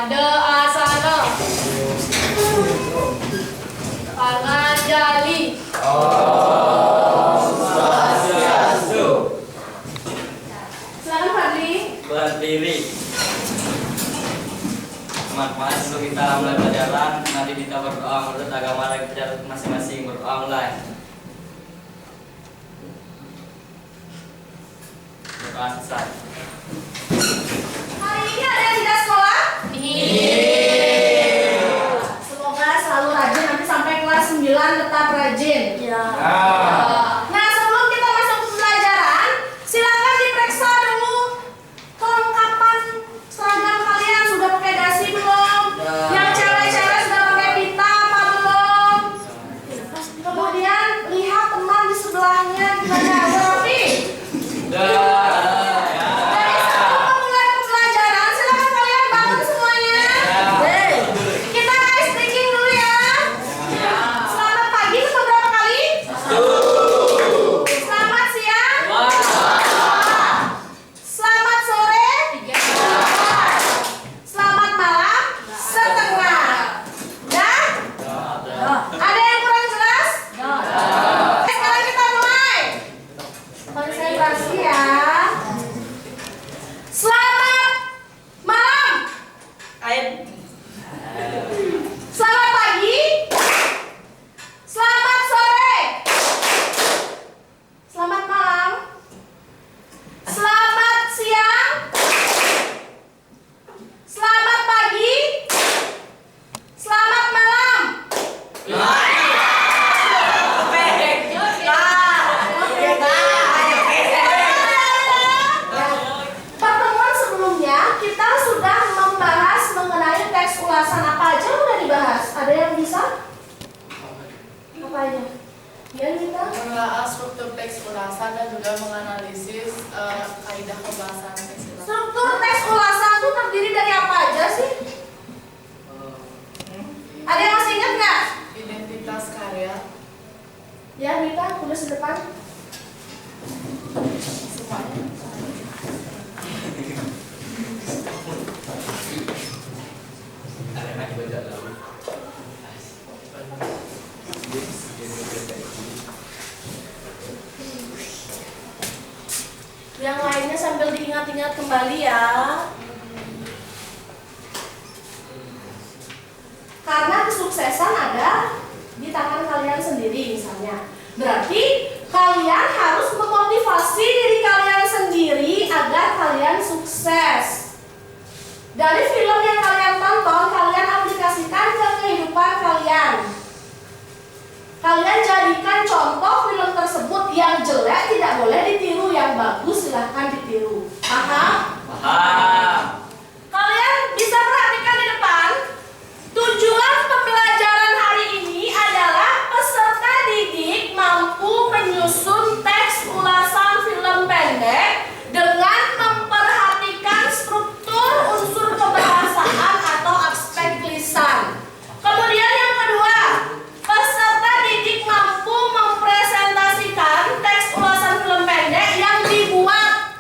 Ade asana. Panganjali. Om Swastiastu. Silakan Fadli. Berdiri. Teman-teman, sebelum kita mulai pelajaran, nanti kita berdoa menurut agama lagi kita masing-masing berdoa mulai. Berdoa selesai. Hari ini ada yang tidak sekolah? Iya. Semoga selalu rajin, nanti sampai kelas 9 tetap rajin. Ya. Nah, sebelum kita masuk ke pelajaran, silakan diperiksa dulu kelengkapan seragam kalian. Sudah pakai dasi belum? Yang cewek-cewek sudah pakai pita apa belum? Kemudian lihat teman di sebelahnya gimana, udah rapi? Dari sebelum memulai pembelajaran, silakan kalian bangun semuanya. Kita ice breaking dulu ya. Selamat pagi itu berapa kali? Selamat siang. Selamat sore. Selamat malam. Setengah. Dah? Ada yang kurang jelas? Sekarang kita mulai. Konsentrasi ya. Selamat malam. Selamat pagi. Selamat sore. Selamat malam. Selamat siang. Selamat pagi. Selamat malam. Pertemuan sebelumnya kita sudah membahas mengenai teks ulasan. Apa aja yang udah dibahas? Ada yang bisa? Apa aja? Ya kita. Menelaah struktur teks ulasan dan juga menganalisis kaidah pembahasan teks ulasan. Struktur teks ulasan itu terdiri dari apa aja sih? Ada yang masih ingat nggak? Identitas karya, Ya Nita, tulis di depan. semuanya. Yang lainnya sambil diingat-ingat kembali ya. Karena kesuksesan ada di tangan kalian sendiri misalnya. Berarti kalian harus memotivasi diri kalian sendiri agar kalian sukses. Dari film yang kalian tonton, kalian aplikasikan ke kehidupan kalian. Kalian jadikan contoh film tersebut. Yang jelek tidak boleh ditiru, yang bagus silahkan ditiru. Paham? Paham. Kalian bisa perhatikan di depan. Tujuan pembelajaran hari ini adalah peserta didik mampu menyusun teks ulasan film pendek dengan memperhatikan struktur unsur kebahasaan atau aspek lisan. Kemudian yang kedua, peserta didik mampu mempresentasikan teks ulasan film pendek yang dibuat.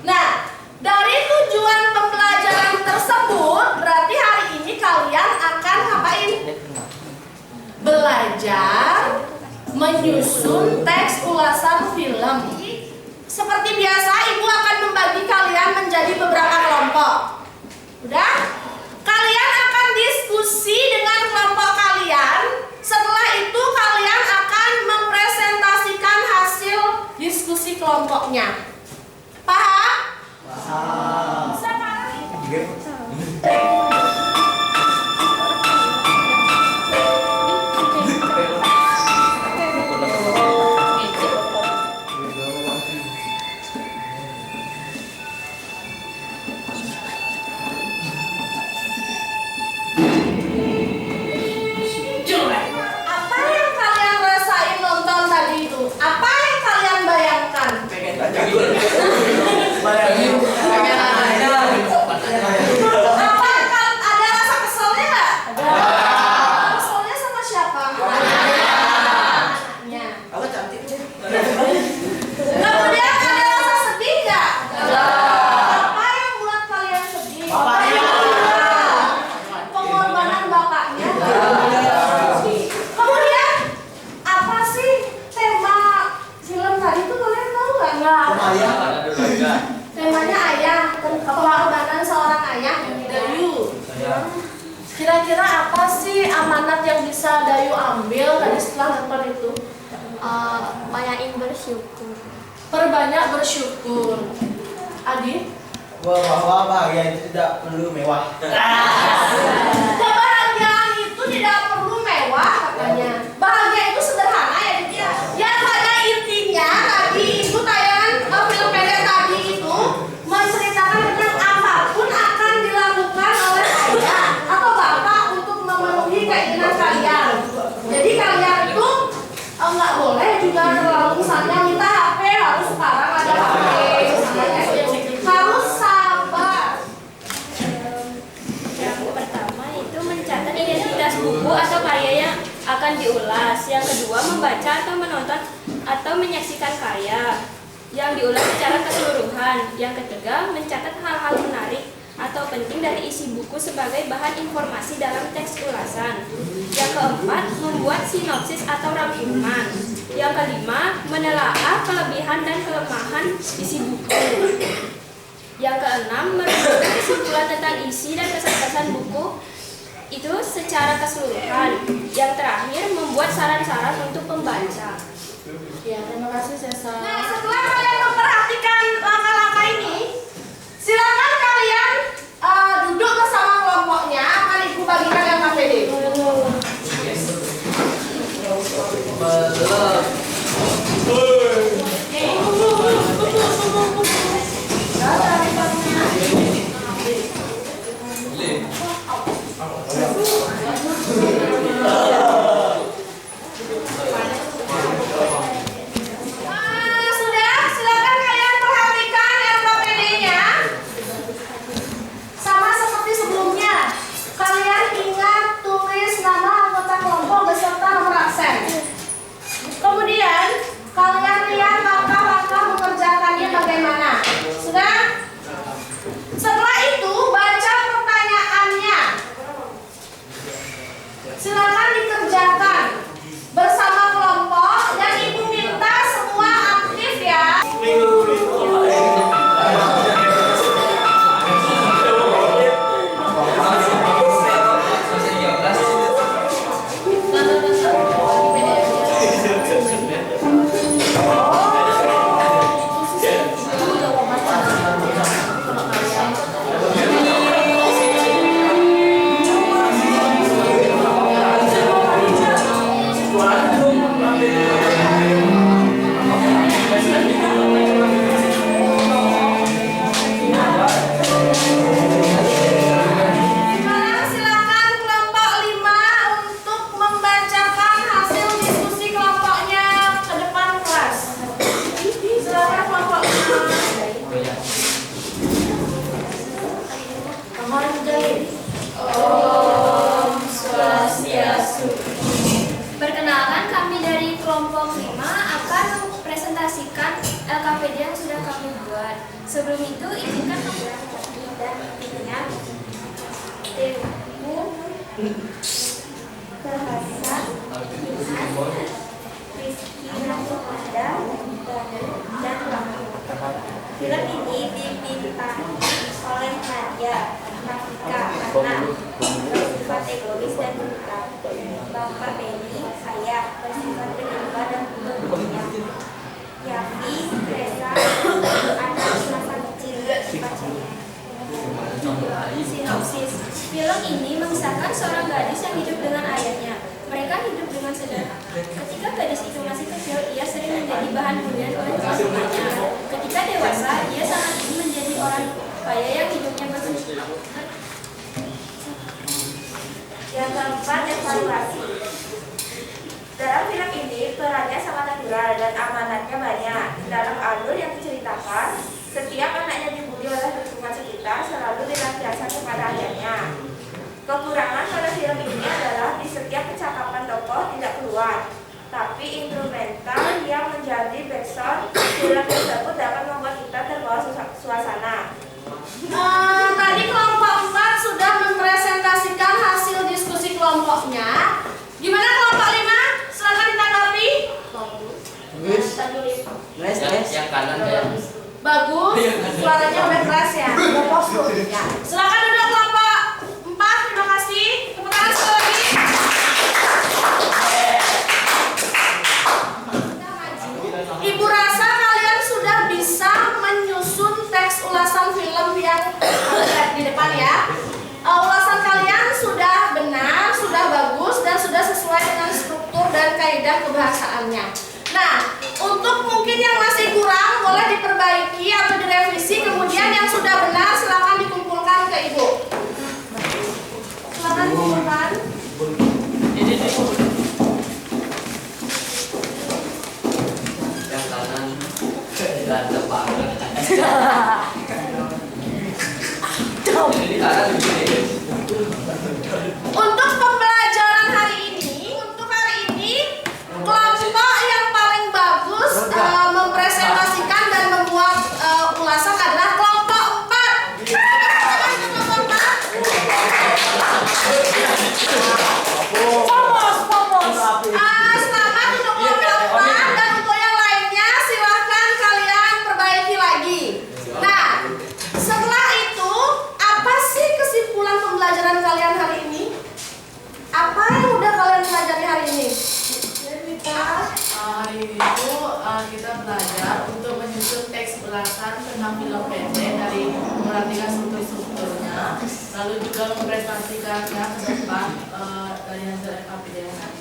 Nah, dari tujuan pembelajaran tersebut, berarti hari ini kalian akan ngapain? Belajar menyusun teks ulasan film. Seperti biasa, Ibu akan membagi kalian menjadi beberapa kelompok. Udah? Kalian akan diskusi dengan kelompok kalian. Setelah itu kalian akan mempresentasikan hasil diskusi kelompoknya. Paham? Sekarang apa yang kalian rasain nonton tadi itu? Apa yang kalian bayangkan? Pengen Iya. Ada juga. Temanya ayah, pengorbanan seorang ayah. Dayu. Kira-kira apa sih amanat yang bisa Dayu ambil dari setelah nonton itu? Banyakin bersyukur. Perbanyak bersyukur. Adi? Bahwa bahagia itu tidak perlu mewah. Kebahagiaan itu tidak perlu mewah katanya. Bahagia itu sederhana ya dia. Yang pada intinya tadi itu tayangan film pendek tadi itu menceritakan tentang apapun akan dilakukan oleh ayah atau bapak untuk memenuhi keinginan kalian. Jadi kalian itu nggak boleh juga terlalu misalnya minta HP harus sekarang ada HP misalnya harus sabar. Yang pertama itu mencatat identitas buku atau karya yang akan diulas. Yang kedua membaca atau menonton atau menyaksikan karya yang diulas secara keseluruhan. Yang ketiga mencatat hal-hal menarik atau penting dari isi buku sebagai bahan informasi dalam teks ulasan. Yang keempat, membuat sinopsis atau rangkuman. Yang kelima, menelaah kelebihan dan kelemahan isi buku. Yang keenam, merumuskan kesimpulan tentang isi dan kesan-kesan buku itu secara keseluruhan. Yang terakhir, membuat saran-saran untuk pembaca. Ya, terima kasih Sesa. Nah, setelah kalian memperhatikan langkah-langkah ini, silakan kalian duduk bersama kelompoknya. Akan Ibu bagikan yang KPD. Sudah, silakan kalian perhatikan RKPD-nya. Sama seperti sebelumnya, kalian ingat tulis nama anggota kelompok beserta nomor absen. Kemudian, kalian lihat langkah-langkah mengerjakannya bagaimana. Sudah? Setelah itu, baca pertanyaannya. Silakan dikerjakan bersama kelompok dan Ibu minta semua aktif ya. Sekarang silakan kelompok 5 untuk membacakan hasil diskusi kelompoknya ke depan kelas. Silakan kelompok 5. Kamar Mujahid. Om Swastiastu. Perkenalkan, kami dari kelompok 5 akan mempresentasikan LKPD yang sudah kami buat. Sebelum itu, izinkan kami dan intinya ilmu, bahasa, Rizky Rahmada, dan waktu. Film ini dibintangi oleh Nadia, Rafika, Ana, bersifat egois dan brutal. Bapak Benny, saya, bersifat penyabar dan pembunuhnya. Yafi, Reza, anak masa kecil, sifat ceria. Sinopsis. Film ini mengisahkan seorang gadis yang hidup dengan ayahnya. Mereka hidup dengan sederhana. Ketika gadis itu masih kecil, ia sering menjadi bahan bulian oleh teman-temannya. Ketika dewasa, ia sangat ingin menjadi orang kaya yang hidupnya bersyukur. Yang keempat, evaluasi. Dalam film ini, perannya sangat natural dan amanatnya banyak. Dalam alur yang diceritakan, setiap anaknya dibully oleh lingkungan sekitar selalu dilampiaskan kepada ayahnya. Kekurangan pada film ini adalah di setiap percakapan tokoh tidak keluar, tapi instrumental yang menjadi backsound film tersebut dapat membuat kita terbawa suasana. Tadi kelompok 4 sudah mempresentasikan hasil diskusi kelompoknya. Gimana kelompok 5? Silakan ditanggapi. Les. Yang kanan kayak Bagus, suaranya udah keras ya. Udah postur. Ya. Silakan duduk kelompok 4. Terima kasih. Tepuk tangan sekali lagi. Ibu rasa kalian sudah bisa menyusun teks ulasan film yang ada di depan ya. Ulasan kalian sudah benar, sudah bagus, dan sudah sesuai dengan struktur dan kaidah kebahasaannya. Nah, untuk mungkin yang masih kurang boleh diperbaiki atau direvisi. Kemudian yang sudah benar silakan dikumpulkan ke ibu. Silakan dikumpulkan. ini yang kanan ganteng banget. Ini kanan begini. Untuk pembelajaran hari ini, kelompok yang paling bagus mempresentasikan dan membuat ulasan adalah kelompok 4. Kelompok 4. Selamat untuk kelompok 4 dan untuk yang lainnya silahkan kalian perbaiki lagi. Nah, setelah itu apa sih kesimpulan pembelajaran kalian hari ini? Apa yang udah kalian pelajari hari ini? Hari ini tuh kita belajar untuk menyusun teks ulasan tentang film pendek dari memperhatikan strukturnya, lalu juga mempresentasikannya ke depan dari hasil FAPDN.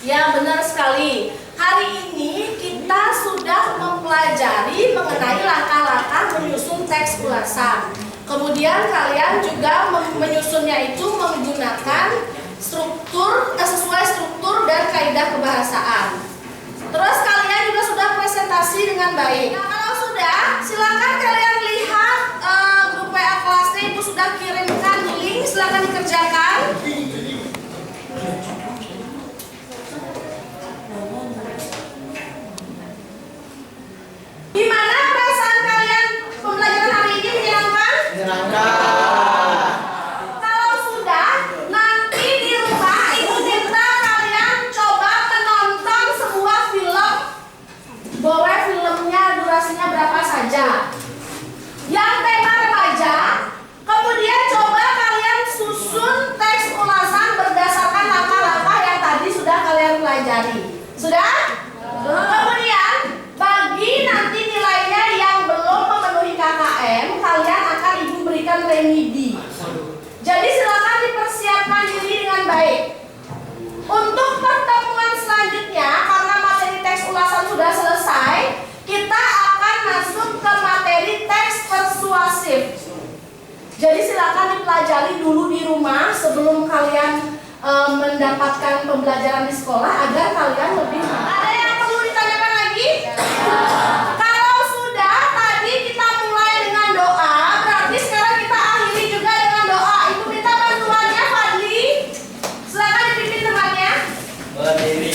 Ya, benar sekali. Hari ini kita sudah mempelajari mengenai langkah-langkah menyusun teks ulasan. Kemudian kalian juga menyusunnya itu menggunakan sesuai struktur dan kaidah kebahasaan. Terus kalian juga sudah presentasi dengan baik. Nah, kalau sudah, silakan kalian lihat grup WA kelasnya, ibu sudah kirimkan link, silakan dikerjakan. Gimana perasaan kalian pembelajaran hari ini, menyenangkan? Menyenangkan. Kalau sudah, nanti di rumah ibu minta kalian coba menonton sebuah film. Boleh filmnya durasinya berapa saja. Yang tema remaja. Kemudian coba kalian susun teks ulasan berdasarkan langkah-langkah yang tadi sudah kalian pelajari. Sudah? Kemudian bagi nanti nilainya yang belum memenuhi KKM, kalian akan ibu berikan remedi. Jadi silakan dipersiapkan diri dengan baik. Untuk pertemuan selanjutnya, karena materi teks ulasan sudah selesai, kita akan masuk ke materi teks persuasif. Jadi silakan dipelajari dulu di rumah sebelum kalian mendapatkan pembelajaran di sekolah agar kalian lebih. Ada yang perlu ditanyakan lagi? Kalau sudah, tadi kita mulai dengan doa, berarti sekarang kita akhiri juga dengan doa. Ibu minta bantuannya, Fadli. Silakan dipimpin temannya. Berdiri.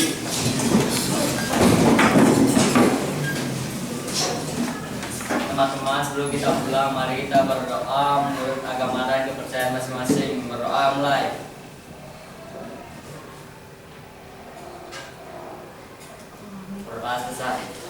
Teman-teman, sebelum kita pulang, mari kita berdoa menurut agama dan kepercayaan masing-masing. Berdoa mulai. Berdoa selesai.